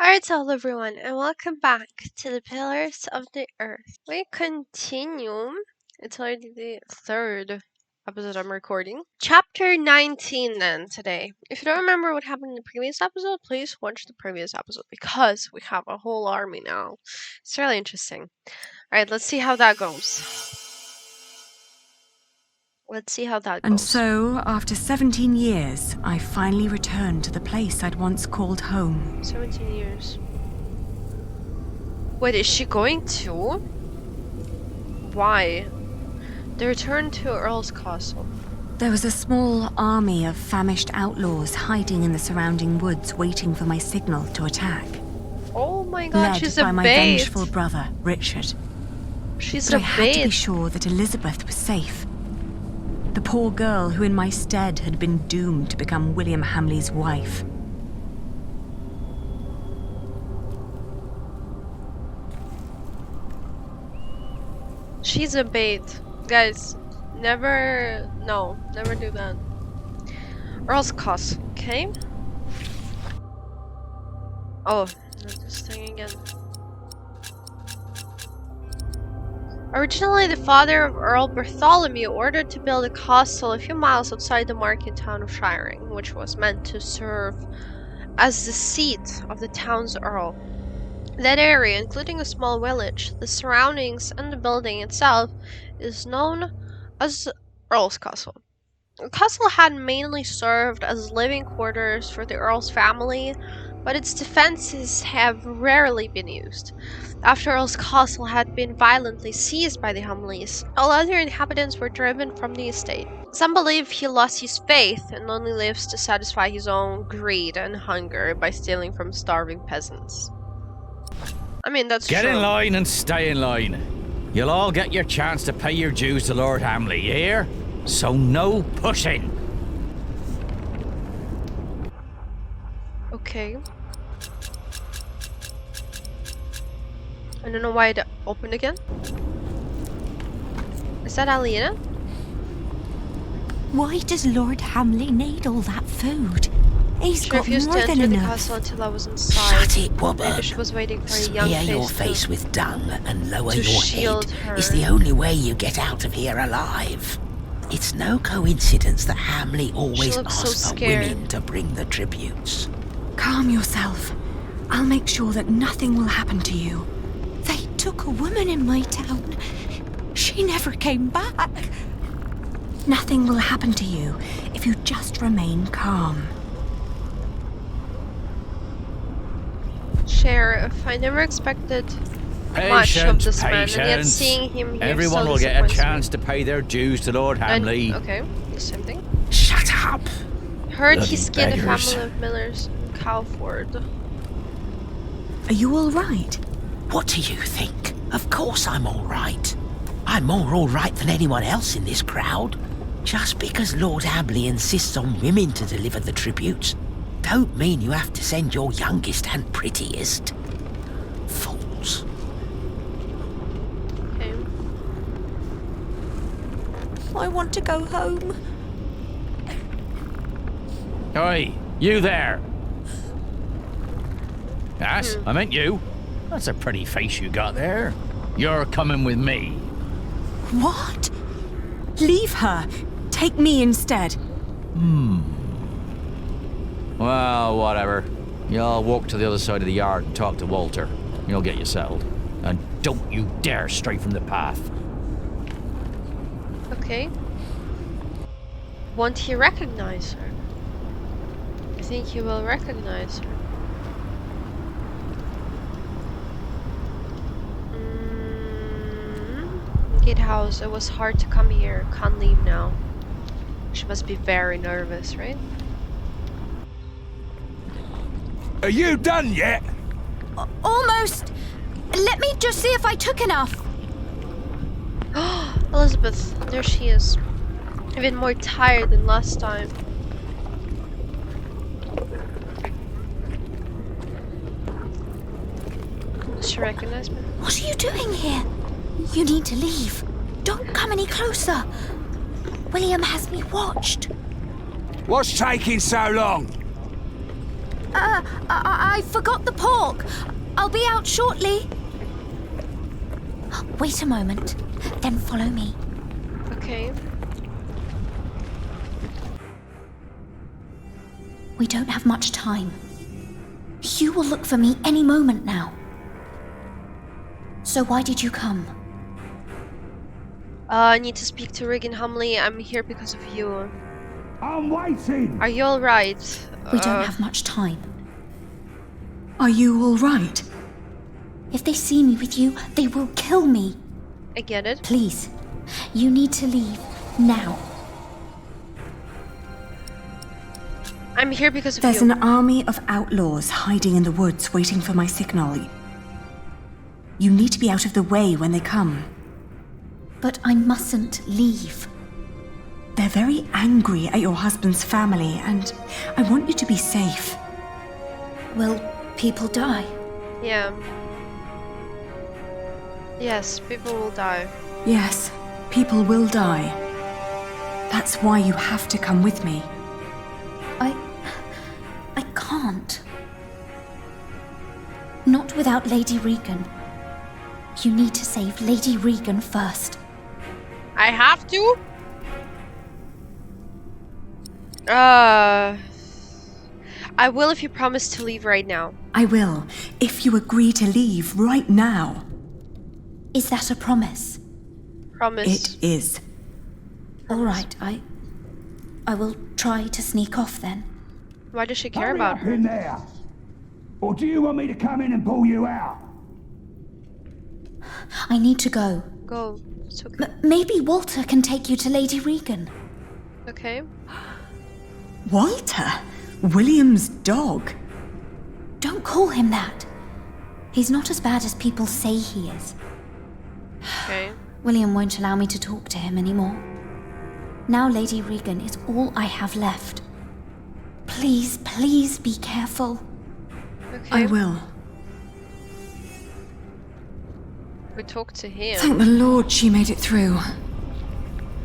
Alright, hello everyone, and welcome back to the Pillars of the Earth. We continue. It's already the third episode I'm recording. Chapter 19 then today. If you don't remember what happened in the previous episode, please watch the previous episode because we have a whole army now. It's really interesting. Alright, let's see how that goes. Let's see how that goes. And so, after 17 years, I finally returned to the place I'd once called home. 17 years. Wait, is she going to? Why? They returned to Earl's castle. There was a small army of famished outlaws hiding in the surrounding woods waiting for my signal to attack. Oh my god, Led she's by a my bait. vengeful brother, Richard. She's But a I had to be bait. sure that Elizabeth was safe. The poor girl who in my stead had been doomed to become William Hamley's wife. She's a bait. Guys, never do that. Earl's castle, okay? Oh, not this thing again. Originally, the father of Earl Bartholomew ordered to build a castle a few miles outside the market town of Shiring, which was meant to serve as the seat of the town's earl. That area, including a small village, the surroundings, and the building itself, is known as Earl's Castle. The castle had mainly served as living quarters for the Earl's family, but its defenses have rarely been used. After Earl's Castle had been violently seized by the Humleys, all other inhabitants were driven from the estate. Some believe he lost his faith and only lives to satisfy his own greed and hunger by stealing from starving peasants. I mean, that's Get true. in line and stay in line. You'll all get your chance to pay your dues to Lord Hamley, you hear? So no pushing. Okay. I don't know why it opened again. Is that Aliena? Why does Lord Hamley need all that food? He's She got refused more to than enter the enough. castle until I was inside. Shut it, woman. Maybe she was waiting for a young Smear your face face with dung and lower to your shield head. her. It's the only way you get out of here alive. It's no coincidence that Hamley always looks so asks for scared. women to bring the tributes. Calm yourself. I'll make sure that nothing will happen to you. They took a woman in my town. She never came back. Nothing will happen to you if you just remain calm. Sheriff, I never expected much of Patience, this man, and yet patience. seeing him here Everyone so will get a disappoints me. chance to pay their dues to Lord Hamley. Okay, the same thing. Shut up! Heard Bloody he skinned a beggars. family of millers in Cowford. Are you all right? What do you think? Of course I'm all right. I'm more all right than anyone else in this crowd. Just because Lord Hamley insists on women to deliver the tributes, don't mean you have to send your youngest and prettiest. Fools. Okay. I want to go home. Oi, you there. Yes, I meant you. That's a pretty face you got there. You're coming with me. What? Leave her. Take me instead. Well, whatever. You'll walk to the other side of the yard and talk to Walter. You'll get you settled. And don't you dare stray from the path. Okay. Won't he recognize her? I think he will recognize her. Gatehouse, it was hard to come here. Can't leave now. She must be very nervous, right? Are you done yet? Almost. Let me just see if I took enough. Elizabeth, there she is. Even more tired than last time. Does she recognize me? What are you doing here? You need to leave. Don't come any closer. William has me watched. What's taking so long? I forgot the pork. I'll be out shortly. Wait a moment, then follow me. Okay. We don't have much time. Hugh will look for me any moment now. So why did you come? I need to speak to Regan Humley. I'm here because of you. I'm waiting. Are you alright? We don't have much time. Are you all right? If they see me with you, they will kill me. I get it. Please, you need to leave now. I'm here because of There's you. an army of outlaws hiding in the woods waiting for my signal. You need to be out of the way when they come. But I mustn't leave. They're very angry at your husband's family, and I want you to be safe. Will people die? Yeah. Yes, people will die. Yes, people will die. That's why you have to come with me. I can't. Not without Lady Regan. You need to save Lady Regan first. I have to? I will if you promise to leave right now. I will, if you agree to leave right now. Is that a promise? Promise. It is. All right, I will try to sneak off then. Why does she care Hurry about up her? in there. Or do you want me to come in and pull you out? I need to go. Go. It's okay. Maybe Walter can take you to Lady Regan. Okay. Walter? William's dog? Don't call him that. He's not as bad as people say he is. Okay. William won't allow me to talk to him anymore. Now Lady Regan is all I have left. Please, please be careful. Okay. I will. We talked to him. Thank the Lord she made it through.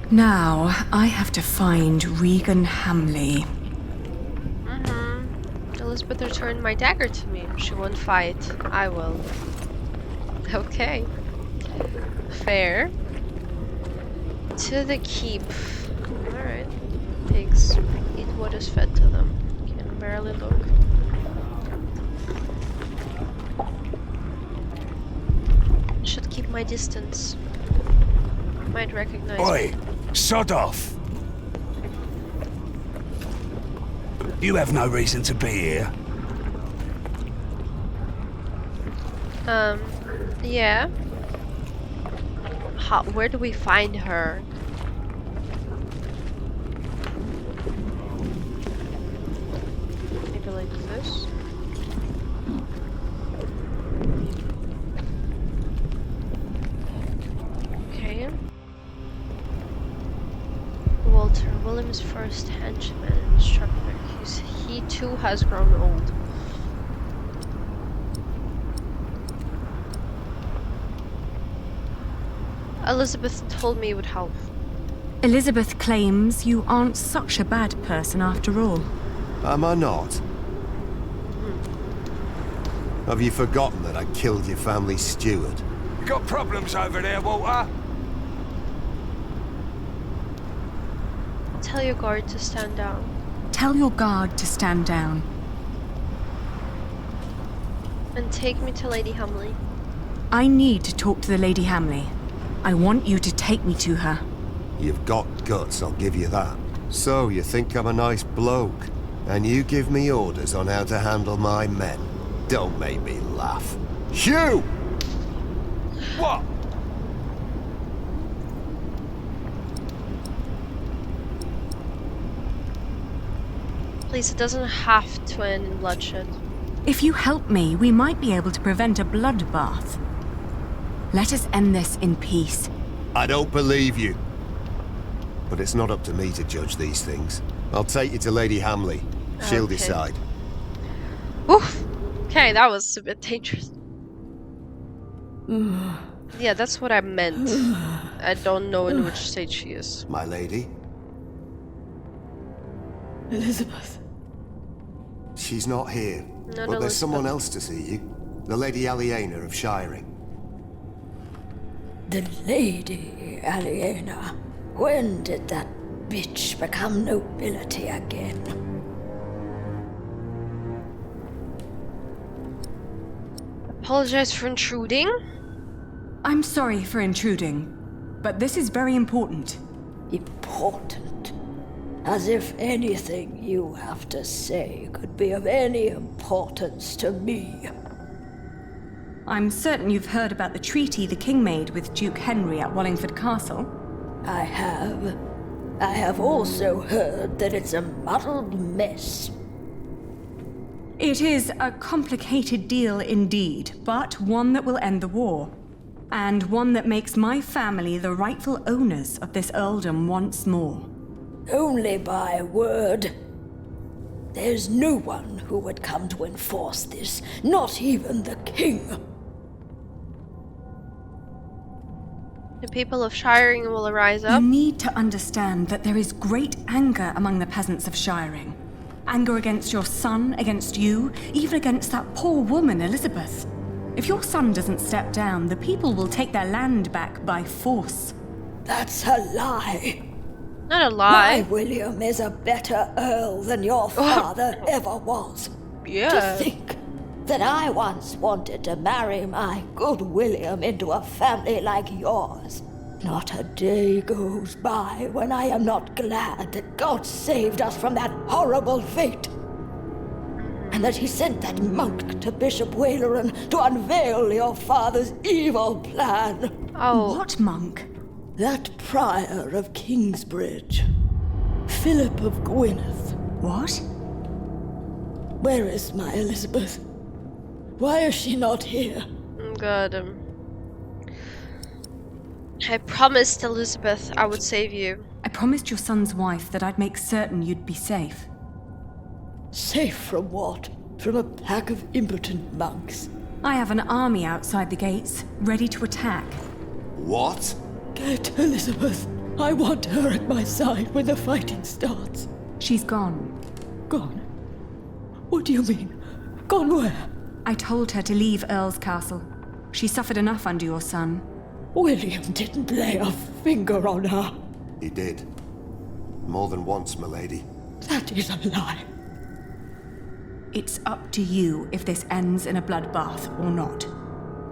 Now, I have to find Regan Hamley. Elizabeth returned my dagger to me. She won't fight. I will. Okay. Fair. To the keep. Alright. Pigs eat what is fed to them. Can barely look. Should keep my distance. Might recognize me. Oi, sod off. You have no reason to be here. Yeah. Where do we find her? Maybe like this? Okay. Walter, William's first henchman and instructor. He too has grown old. Elizabeth told me it would help. Elizabeth claims you aren't such a bad person after all. Am I not? Have you forgotten that I killed your family steward? You got problems over there, Walter? Tell your guard to stand down. Tell your guard to stand down. And take me to Lady Humley. I need to talk to the Lady Hamley. I want you to take me to her. You've got guts, I'll give you that. So, you think I'm a nice bloke? And you give me orders on how to handle my men? Don't make me laugh. Hugh! What? Please, it doesn't have to end in bloodshed. If you help me, we might be able to prevent a bloodbath. Let us end this in peace. I don't believe you. But it's not up to me to judge these things. I'll take you to Lady Hamley. She'll Okay. decide. Oof! Okay, that was a bit dangerous. Yeah, that's what I meant. I don't know in which state she is. My lady? Elizabeth. She's not here. Not But there's someone Elizabeth. else to see you. The Lady Aliena of Shiring. The Lady Aliena. When did that bitch become nobility again? Apologize for intruding. I'm sorry for intruding, but this is very important. Important. As if anything you have to say could be of any importance to me. I'm certain you've heard about the treaty the king made with Duke Henry at Wallingford Castle. I have. I have also heard that it's a muddled mess. It is a complicated deal indeed, but one that will end the war. And one that makes my family the rightful owners of this earldom once more. Only by word. There's no one who would come to enforce this, not even the king. The people of Shiring will arise You up. need to understand that there is great anger among the peasants of Shiring. Anger against your son, against you, even against that poor woman, Elizabeth. If your son doesn't step down, the people will take their land back by force. That's a lie. Not a My lie. William is a better earl than your father ever was. Yeah. To think that I once wanted to marry my good William into a family like yours. Not a day goes by when I am not glad that God saved us from that horrible fate. And that he sent that monk to Bishop Waleran to unveil your father's evil plan. Oh, What monk? That prior of Kingsbridge, Philip of Gwynedd. What? Where is my Elizabeth? Why is she not here? God. I promised Elizabeth I would save you. I promised your son's wife that I'd make certain you'd be safe. Safe from what? From a pack of impotent monks. I have an army outside the gates, ready to attack. What? Get Elizabeth. I want her at my side when the fighting starts. She's gone. Gone? What do you mean? Gone where? I told her to leave Earl's Castle. She suffered enough under your son. William didn't lay a finger on her. He did. More than once, milady. That is a lie. It's up to you if this ends in a bloodbath or not.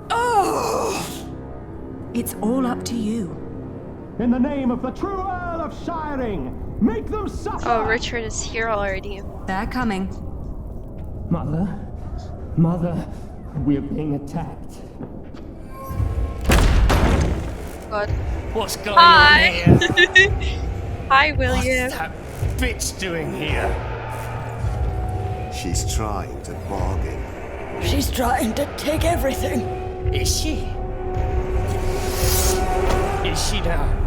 Oh! It's all up to you. In the name of the true Earl of Shiring, make them suffer! Oh, Richard is here already. They're coming. Mother? Mother, we're being attacked. God. What's going Hi. on here? Hi, William. What's that bitch doing here? She's trying to bargain. She's trying to take everything. Is she? Is she now?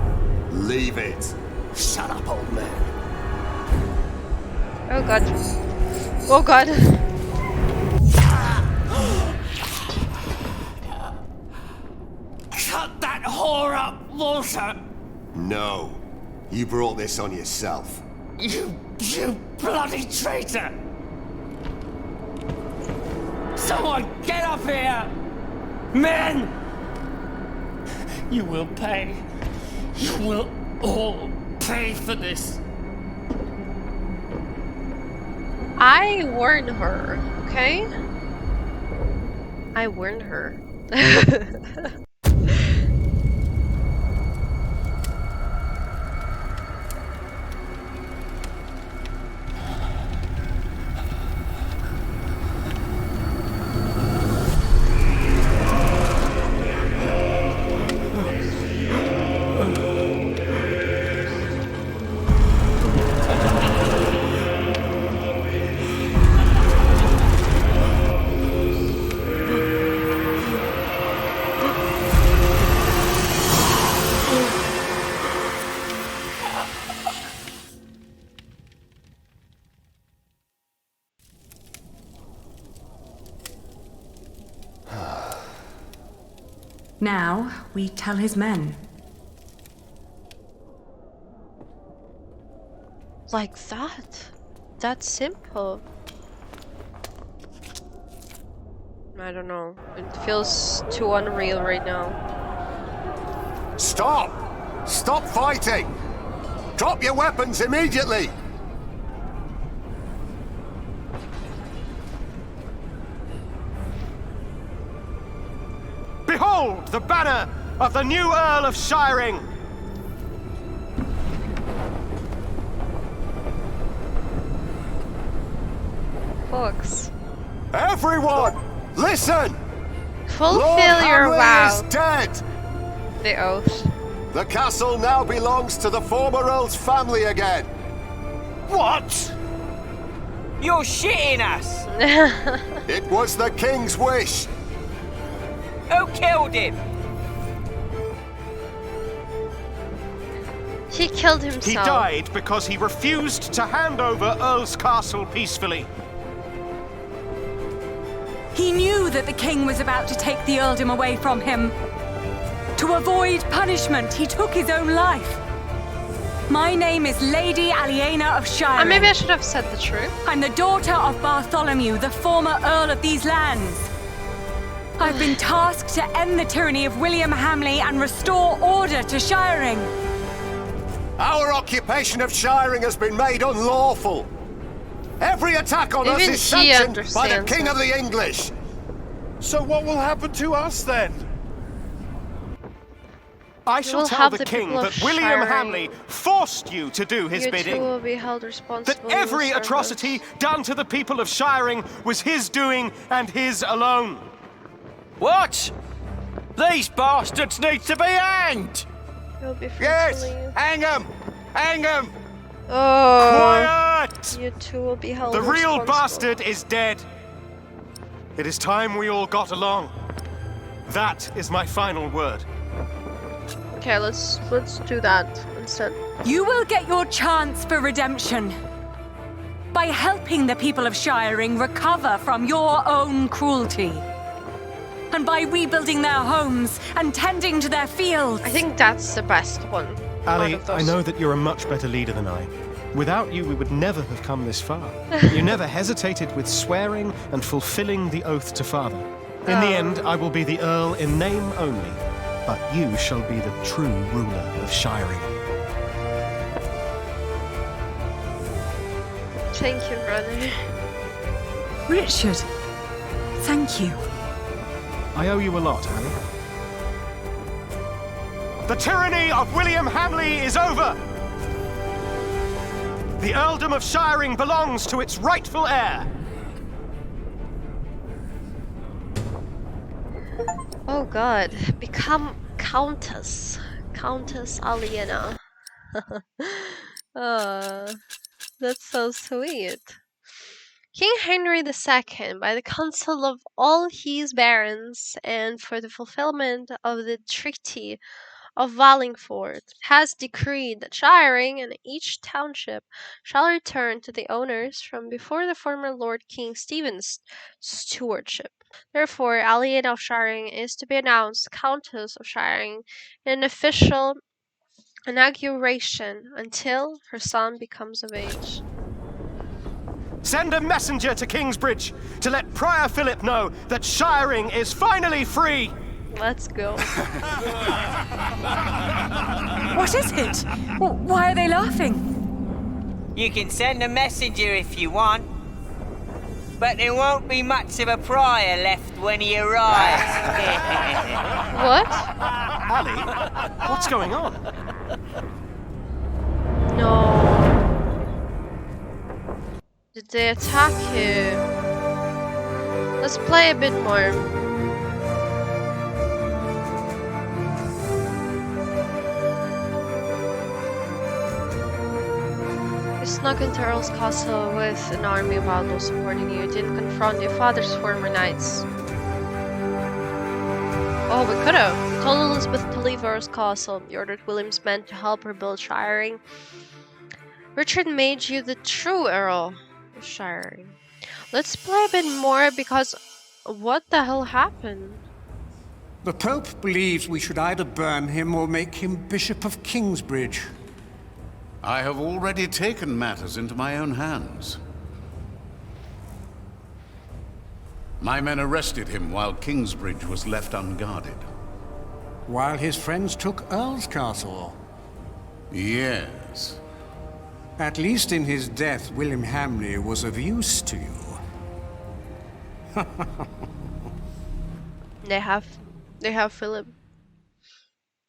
Leave it. Shut up, old man. Oh God. Oh God. Cut that whore up, Walter! No. You brought this on yourself. You bloody traitor! Someone get up here! Men! You will pay. You will all pay for this. I warned her, okay? I warned her. Now, we tell his men. Like that? That's simple. I don't know. It feels too unreal right now. Stop! Stop fighting! Drop your weapons immediately! Behold the banner of the new Earl of Shiring! Fox. Everyone, listen! Fulfill Lord your Hamley vow. is dead! The oath. The castle now belongs to the former Earl's family again. What? You're shitting us! It was the King's wish. Who killed him? He killed himself. He died because he refused to hand over Earl's Castle peacefully. He knew that the king was about to take the earldom away from him. To avoid punishment, he took his own life. My name is Lady Aliena of Shiring. Maybe I should have said the truth. I'm the daughter of Bartholomew, the former Earl of these lands. I've been tasked to end the tyranny of William Hamley and restore order to Shiring. Our occupation of Shiring has been made unlawful. Every attack on us Even is he sanctioned by the understands King it. of the English. So what will happen to us then? I shall will tell have the the king people of that William Shiring. Hamley forced you to do his You bidding. two will be held responsible. That every in the atrocity service. done to the people of Shiring was his doing and his alone. What? These bastards need to be hanged! You'll be free Yes, to leave. hang him! Hang him! Oh. Quiet! You two will be held The real responsible. bastard is dead. It is time we all got along. That is my final word. Okay, let's do that instead. You will get your chance for redemption by helping the people of Shiring recover from your own cruelty. And by rebuilding their homes and tending to their fields. I think that's the best one. out Ali, of I those. know that you're a much better leader than I. Without you, we would never have come this far. You never hesitated with swearing and fulfilling the oath to father. In the end, I will be the Earl in name only, but you shall be the true ruler of Shiring. Thank you, brother. Richard, thank you. I owe you a lot, Ali. The tyranny of William Hamley is over! The Earldom of Shiring belongs to its rightful heir! Oh god, become Countess. Countess Aliena. That's so sweet. King Henry II, by the counsel of all his barons and for the fulfillment of the Treaty of Wallingford, has decreed that Shiring and each township shall return to the owners from before the former Lord King Stephen's stewardship. Therefore, Aliena of Shiring is to be announced Countess of Shiring in an official inauguration until her son becomes of age. Send a messenger to Kingsbridge to let Prior Philip know that Shiring is finally free! Let's go. What is it? Why are they laughing? You can send a messenger if you want. But there won't be much of a prior left when he arrives. What? Ali, what's going on? No. Did they attack you? Let's play a bit more. You snuck into Earl's castle with an army of outlaws supporting you. Didn't confront your father's former knights. Oh, we could've. We told Elizabeth to leave Earl's castle. You ordered William's men to help rebuild Shiring. Richard made you the true Earl of Shiring. Let's play a bit more because what the hell happened? The Pope believes we should either burn him or make him Bishop of Kingsbridge. I have already taken matters into my own hands. My men arrested him while Kingsbridge was left unguarded. While his friends took Earl's Castle. Yes. At least in his death, William Hamley was of use to you. They have Philip.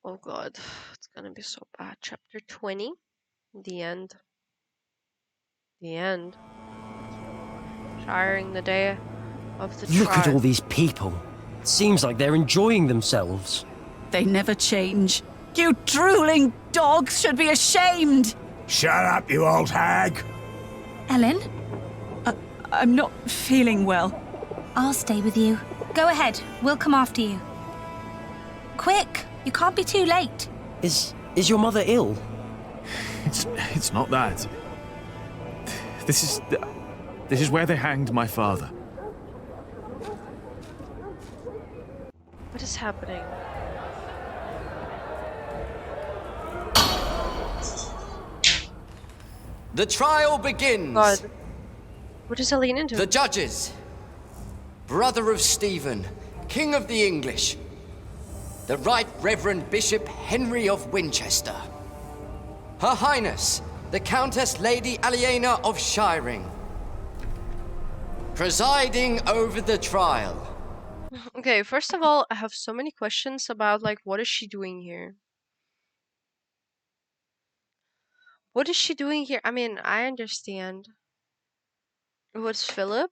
Oh god, it's gonna be so bad. Chapter 20, the end. The end. Shiring the day of the Look at trial. all these people. It seems like they're enjoying themselves. They never change. You drooling dogs should be ashamed! Shut up, you old hag! Ellen? I'm not feeling well. I'll stay with you. Go ahead, we'll come after you. Quick, you can't be too late. Is your mother ill? It's not that. This is where they hanged my father. What is happening? The trial begins. God. What is Aline into? The judges. Brother of Stephen, King of the English. The Right Reverend Bishop Henry of Winchester. Her Highness, the Countess Lady Aliena of Shiring. Presiding over the trial. Okay, first of all, I have so many questions about, like, what is she doing here? What is she doing here? I mean, I understand. It was Philip.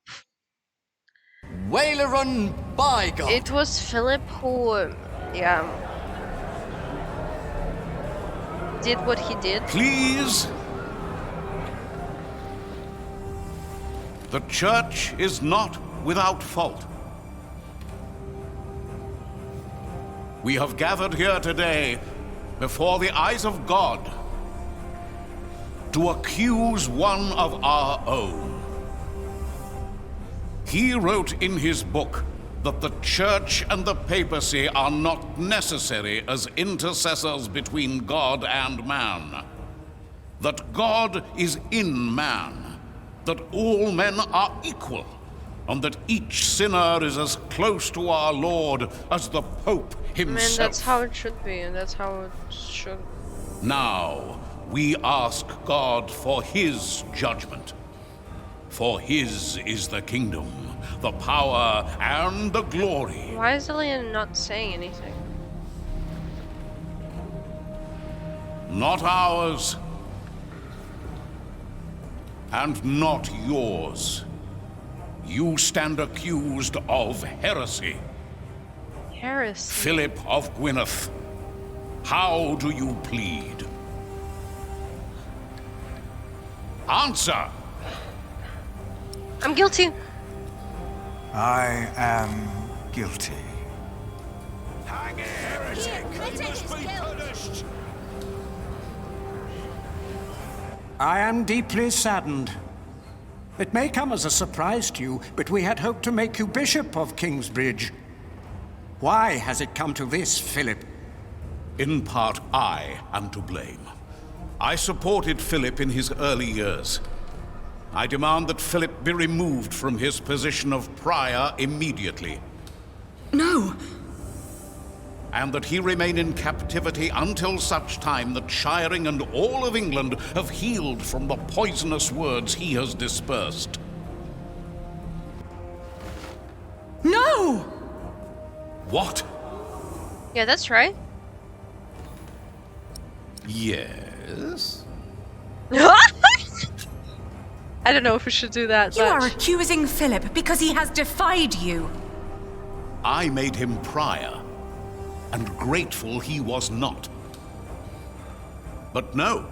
Wailerun by God. It was Philip who, yeah, did what he did. Please. The church is not without fault. We have gathered here today before the eyes of God to accuse one of our own. He wrote in his book that the church and the papacy are not necessary as intercessors between God and man. That God is in man, that all men are equal, and that each sinner is as close to our Lord as the Pope himself. I mean, that's how it should be, and that's how it should. Now, we ask God for his judgment. For his is the kingdom, the power, and the glory. Why is Aline not saying anything? Not ours, and not yours. You stand accused of heresy. Heresy? Philip of Gwynedd, how do you plead? Answer! I'm guilty. I am guilty. I am deeply saddened. It may come as a surprise to you, but we had hoped to make you Bishop of Kingsbridge. Why has it come to this, Philip? In part, I am to blame. I supported Philip in his early years. I demand that Philip be removed from his position of prior immediately. No! And that he remain in captivity until such time that Shiring and all of England have healed from the poisonous words he has dispersed. No! What? Yeah, that's right. Yes? I don't know if we should do that. You are accusing Philip because he has defied you. I made him prior, and grateful he was not. But no,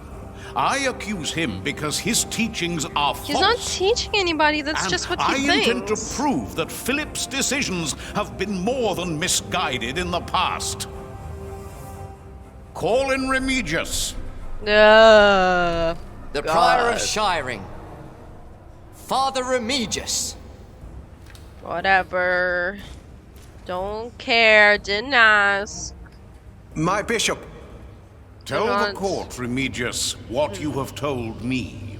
I accuse him because his teachings are false. He's not teaching anybody, that's and just what I he thinks. intend to prove that Philip's decisions have been more than misguided in the past. Call in Remigius. The Prior of Shiring. Father Remigius. Whatever. Don't care, didn't ask. My bishop. Tell the court, Remigius, what you have told me.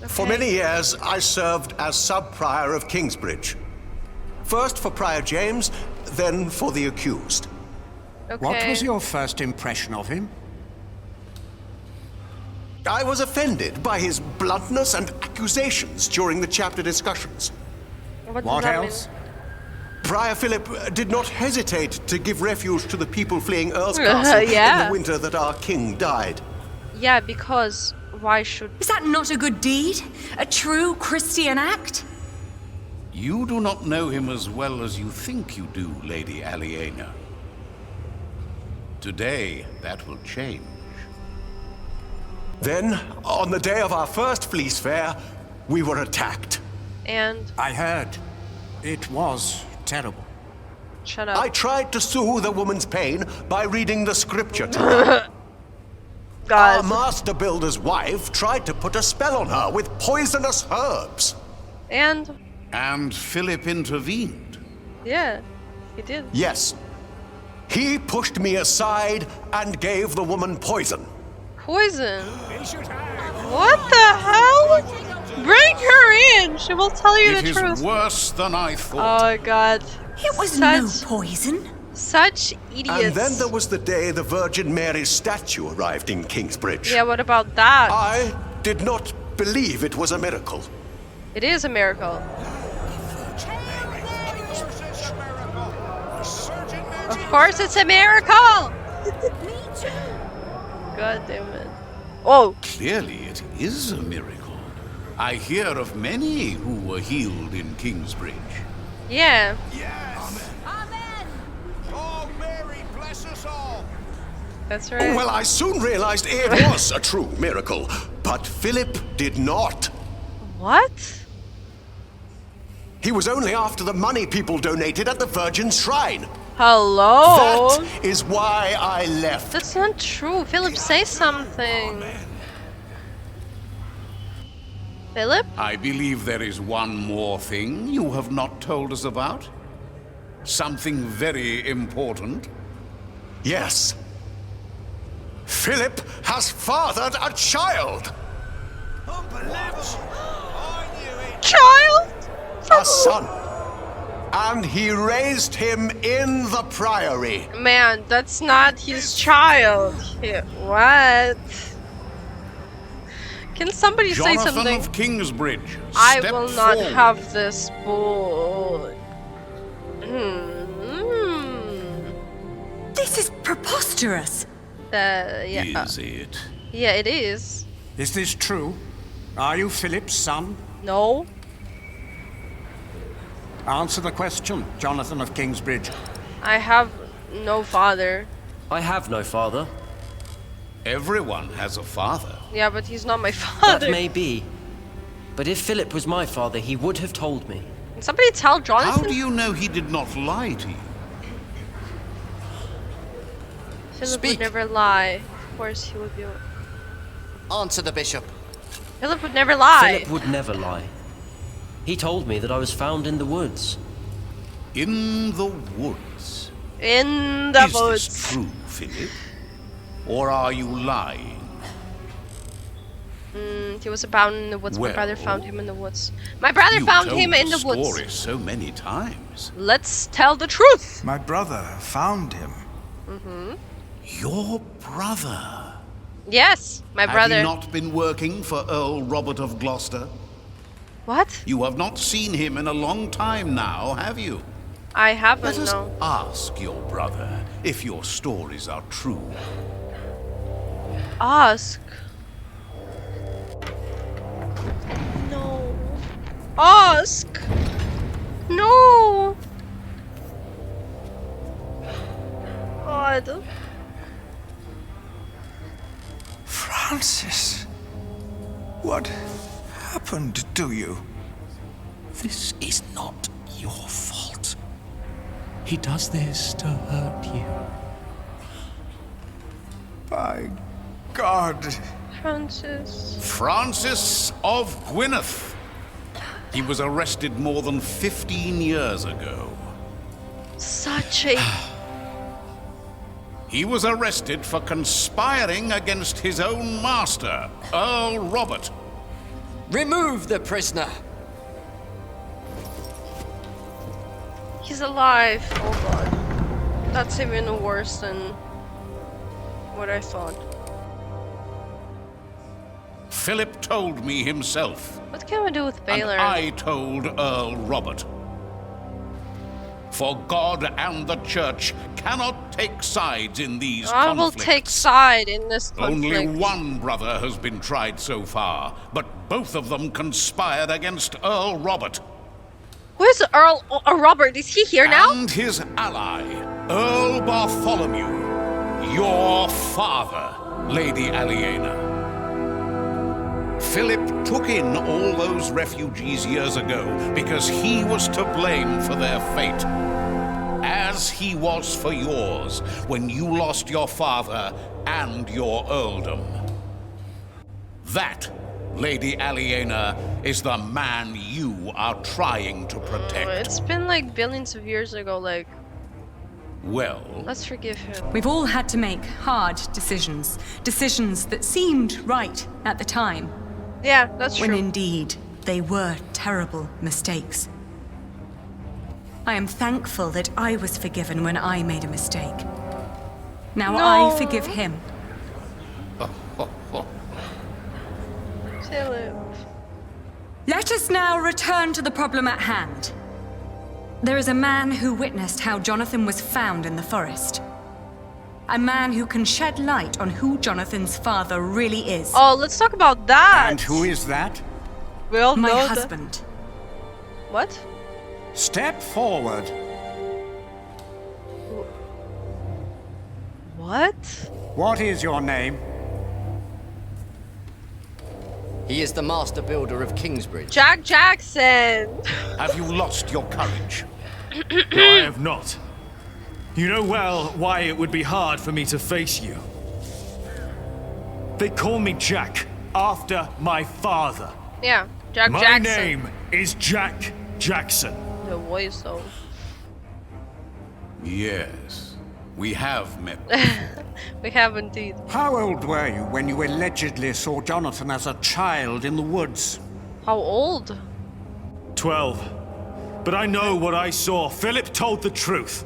For many years, I served as sub-prior of Kingsbridge. First for Prior James, then for the accused. Okay. What was your first impression of him? I was offended by his bluntness and accusations during the chapter discussions. What does that else? mean? Prior Philip did not hesitate to give refuge to the people fleeing Earl's Castle in Yeah. the winter that our king died. Yeah, because why should... Is that not a good deed? A true Christian act? You do not know him as well as you think you do, Lady Aliena. Today, that will change. Then, on the day of our first Fleece Fair, we were attacked. And... I heard. It was terrible. Shut up. I tried to soothe the woman's pain by reading the scripture to her. Our master builder's wife tried to put a spell on her with poisonous herbs. And... And Philip intervened. Yeah, he did. Yes. He pushed me aside and gave the woman poison. Poison? What the hell? Bring her in! She will tell you It the is truth. worse than I thought. Oh god. It was Such- no poison. Such idiots. And then there was the day the Virgin Mary's statue arrived in Kingsbridge. Yeah, what about that? I did not believe it was a miracle. It is a miracle. Of course it's a miracle! Me too! God damn it. Oh! Clearly it is a miracle. I hear of many who were healed in Kingsbridge. Yeah. Oh, Mary, bless us all. That's right. Well, I soon realized it was a true miracle, but Philip did not. What? He was only after the money people donated at the Virgin's Shrine. Hello? That is why I left. That's not true. Philip, say something. Philip? I believe there is one more thing you have not told us about. Something very important. Yes. Philip has fathered a child. Child? A son. And he raised him in the priory. Man, that's not his child. What? Can somebody say Jonathan something? of Kingsbridge. I step will not forward. have this boy. This is preposterous. Yeah. Is it? Yeah, it is. Is this true? Are you Philip's son? No. Answer the question, Jonathan of Kingsbridge. I have no father. I have no father. Everyone has a father. Yeah, but he's not my father. That may be. But if Philip was my father, he would have told me. Can somebody tell Jonathan? How do you know he did not lie to you? Philip Speak. would never lie. Of course he would be. Answer the bishop. Philip would never lie. Philip would never lie. He told me that I was found in the woods. In the woods. In the Is woods. this true, Philip? Or are you lying? He was bound in the woods. My Well, brother found him in the woods. My brother You found told him in the story woods. so many times. Let's tell the truth. My brother found him. Your brother. Yes, my brother. Have you not been working for Earl Robert of Gloucester? What? You have not seen him in a long time now, have you? I haven't. Let us No. ask your brother if your stories are true. Ask. No. Ask. No. God. Francis, what happened to you? This is not your fault. He does this to hurt you. By God. Francis. Francis of Gwyneth. He was arrested more than 15 years ago. Such a. He was arrested for conspiring against his own master, Earl Robert. Remove the prisoner. He's alive. Oh god. That's even worse than what I thought. Philip told me himself. What can we do with Baylor? And I told Earl Robert. For God and the Church cannot take sides in these conflicts. I will take side in this conflict. Only one brother has been tried so far, but both of them conspired against Earl Robert. Where's Earl Robert? Is he here now? And his ally, Earl Bartholomew, your father, Lady Aliena. Philip took in all those refugees years ago because he was to blame for their fate, as he was for yours when you lost your father and your earldom. That, Lady Aliena, is the man you are trying to protect. It's been like billions of years ago, like... Well... Let's forgive him. We've all had to make hard decisions. Decisions that seemed right at the time. Yeah, that's true. When indeed, they were terrible mistakes. I am thankful that I was forgiven when I made a mistake. Now I forgive him. Philip. Let us now return to the problem at hand. There is a man who witnessed how Jonathan was found in the forest. A man who can shed light on who Jonathan's father really is. Oh, let's talk about that. And who is that? We all know my husband. What? Step forward. What? What is your name? He is the master builder of Kingsbridge. Jack Jackson! Have you lost your courage? No, I have not. You know well why it would be hard for me to face you. They call me Jack, after my father. Yeah, Jack my Jackson. My name is Jack Jackson. The voice, though. Yes, we have met. We have indeed. How old were you when you allegedly saw Jonathan as a child in the woods? How old? 12. But I know what I saw. Philip told the truth.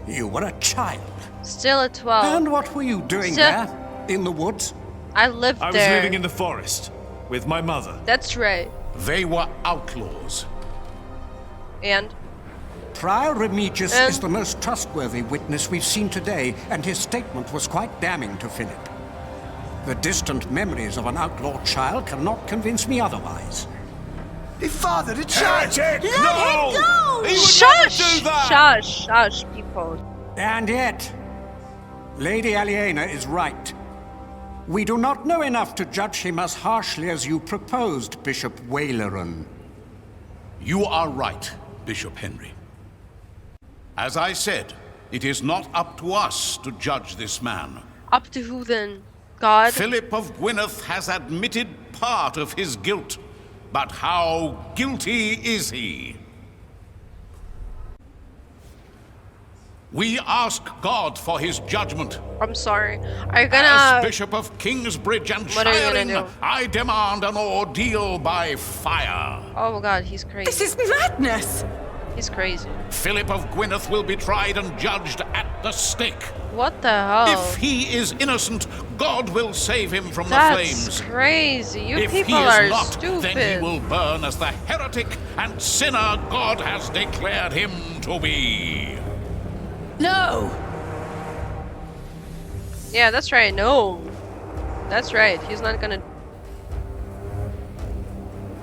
You were a child. Still at 12. And what were you doing there? In the woods? I lived there. I was living in the forest with my mother. That's right. They were outlaws. And? Prior Remigius is the most trustworthy witness we've seen today, and his statement was quite damning to Philip. The distant memories of an outlaw child cannot convince me otherwise. He fathered a child! Let him go! He would Shush! never do that! Shush, people. And yet, Lady Aliena is right. We do not know enough to judge him as harshly as you proposed, Bishop Waleran. You are right, Bishop Henry. As I said, it is not up to us to judge this man. Up to who then? God? Philip of Gwynedd has admitted part of his guilt, but how guilty is he? We ask God for his judgment. I'm sorry. Are you gonna... As Bishop of Kingsbridge and What are you Shiring, gonna do? I demand an ordeal by fire. Oh god, he's crazy. This is madness! He's crazy. Philip of Gwynedd will be tried and judged at the stake. What the hell? If he is innocent, God will save him from the That's flames. crazy. You if people he is are not, stupid. then he will burn as the heretic and sinner God has declared him to be. No! Yeah, that's right. No. That's right. He's not gonna...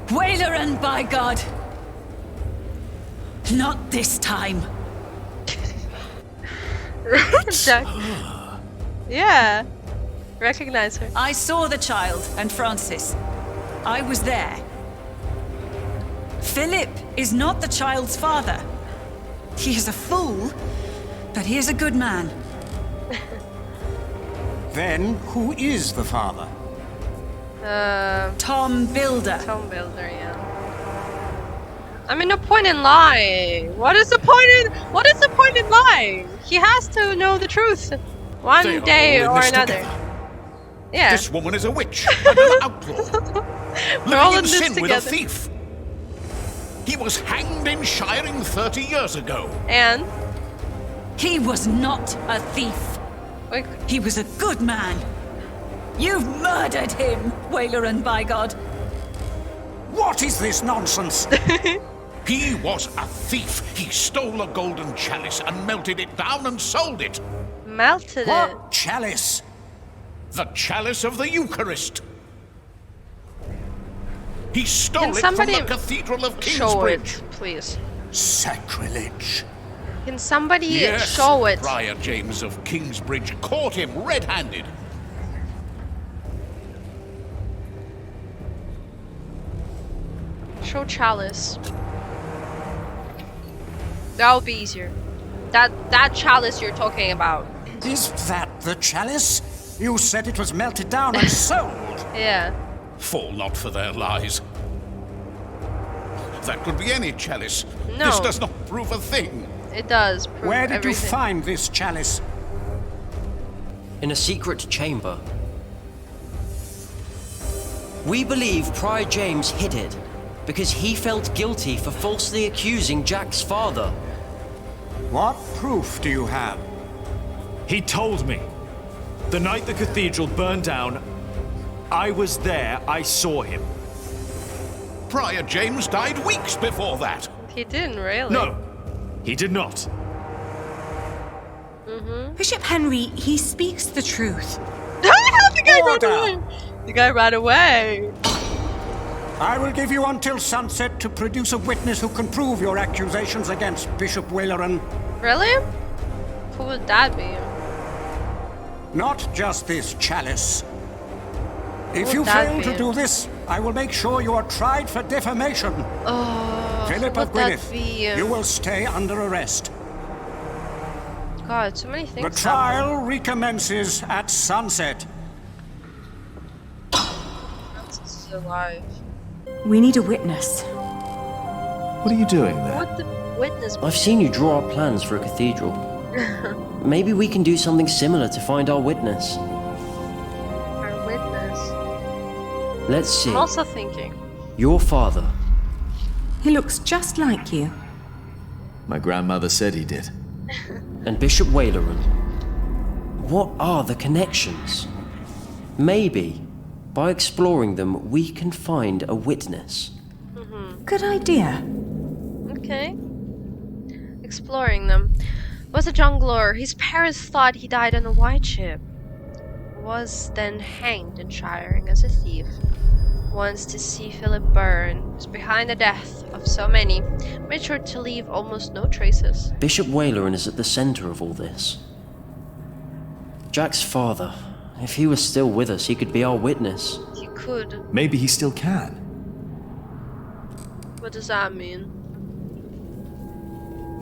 Waleran, by God! Not this time. Jack. Yeah. Recognize her. I saw the child and Francis. I was there. Philip is not the child's father. He is a fool, but he is a good man. Then, who is the father? Tom Builder. Tom Builder, yeah. I mean, no point in lying. What is the point in lying? He has to know the truth. One They are day all in or this another. together. Yeah. This woman is a witch and an outlaw. We're all Living in in this sin with a together. thief. He was hanged in Shiring 30 years ago. And? He was not a thief. Like, he was a good man. You've murdered him, Waleran, by God. What is this nonsense? He was a thief. He stole a golden chalice and melted it down and sold it. Melted what it? Chalice? The chalice of the Eucharist. He stole Can it from somebody the Cathedral of show Kingsbridge. it, please? Sacrilege. Can somebody Yes, show it? Prior James of Kingsbridge caught him red-handed. Show chalice. That'll be easier. That chalice you're talking about. Is that the chalice? You said it was melted down and sold. Yeah. Fall not for their lies. That could be any chalice. No. This does not prove a thing. It does prove Where did everything. you find this chalice? In a secret chamber. We believe Prior James hid it because he felt guilty for falsely accusing Jack's father. What proof do you have? He told me. The night the cathedral burned down, I was there, I saw him. Prior James died weeks before that. He didn't really. No, he did not. Bishop Henry, he speaks the truth. The guy ran away. The guy ran away. I will give you until sunset to produce a witness who can prove your accusations against Bishop Waleran. Really? Who would that be? Not just this chalice. If Would you that fail to be? do this, I will make sure you are tried for defamation. Oh, Philip who of would that Gwynedd, be? you will stay under arrest. God, so many things. The trial recommences at sunset. That's alive. We need a witness. What are you doing there? What the witness? I've seen you draw up plans for a cathedral. Maybe we can do something similar to find our witness. Our witness. Let's see. I'm also thinking. Your father. He looks just like you. My grandmother said he did. And Bishop Waleran. What are the connections? Maybe, by exploring them, we can find a witness. Good idea. Okay. Exploring them. Was a jungler. His parents thought he died on a white ship. Was then hanged in Shiring as a thief. Wants to see Philip burn. Was behind the death of so many. Made sure to leave almost no traces. Bishop Waleran is at the center of all this. Jack's father. If he was still with us, he could be our witness. He could. Maybe he still can. What does that mean?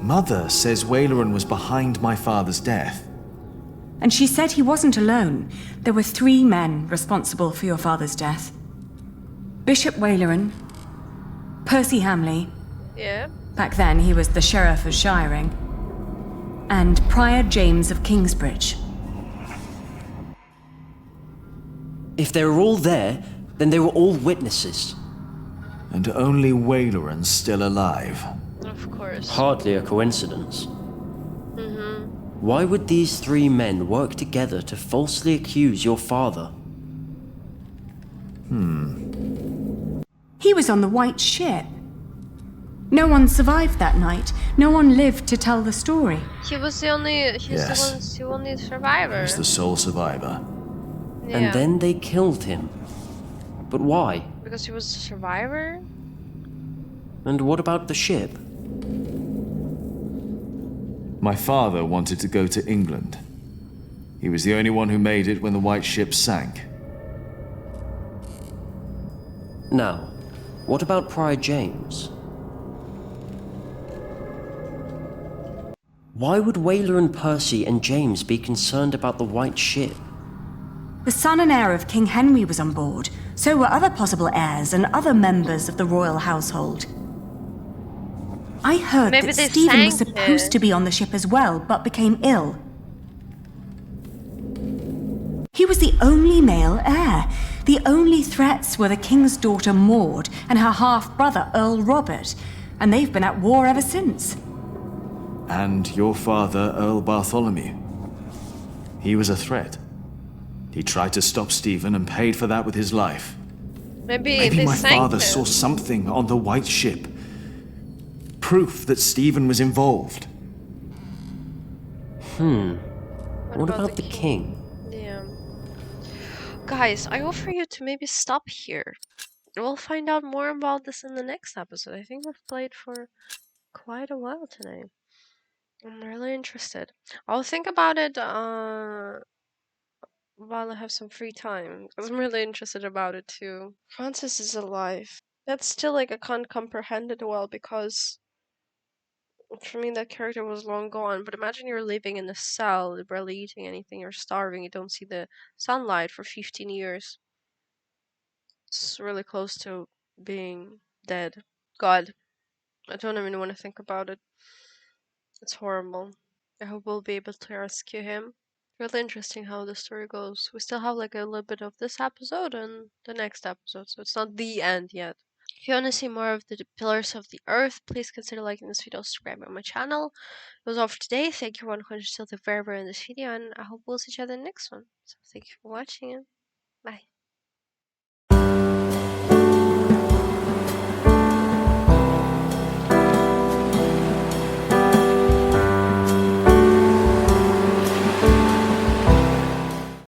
Mother says Waleran was behind my father's death. And she said he wasn't alone. There were 3 men responsible for your father's death. Bishop Waleran, Percy Hamley. Yeah. Back then he was the Sheriff of Shiring. And Prior James of Kingsbridge. If they were all there, then they were all witnesses. And only Waleran's still alive. Of course. Hardly a coincidence. Why would these 3 men work together to falsely accuse your father? He was on the White Ship. No one survived that night. No one lived to tell the story. He was the only. He's Yes. the only survivor. He's the sole survivor. Yeah. And then they killed him. But why? Because he was a survivor. And what about the ship? My father wanted to go to England. He was the only one who made it when the White Ship sank. Now, what about Prior James? Why would Waleran, Percy, and James be concerned about the White Ship? The son and heir of King Henry was on board. So were other possible heirs and other members of the royal household. I heard Maybe that they Stephen was sank supposed it. to be on the ship as well, but became ill. He was the only male heir. The only threats were the king's daughter Maud and her half-brother Earl Robert. and they've been at war ever since. And your father, Earl Bartholomew. He was a threat. He tried to stop Stephen and paid for that with his life. Maybe my sank father him. saw something on the White Ship. Proof that Stephen was involved. What about the king? Yeah. Guys, I offer you to maybe stop here. We'll find out more about this in the next episode. I think we've played for quite a while today. I'm really interested. I'll think about it while I have some free time, because I'm really interested about it too. Francis is alive. That's still like I can't comprehend it well, because for me that character was long gone. But imagine you're living in a cell, you're barely eating anything, you're starving, you don't see the sunlight for 15 years. It's really close to being dead. God, I don't even want to think about it. It's horrible. I hope we'll be able to rescue him. Really interesting how the story goes. We still have like a little bit of this episode and the next episode, so it's not the end yet. If you want to see more of the Pillars of the Earth, please consider liking this video, subscribing on my channel. It was all for today. Thank you everyone who watched till the very end of this video, and I hope we'll see each other in the next one. So thank you for watching, and bye.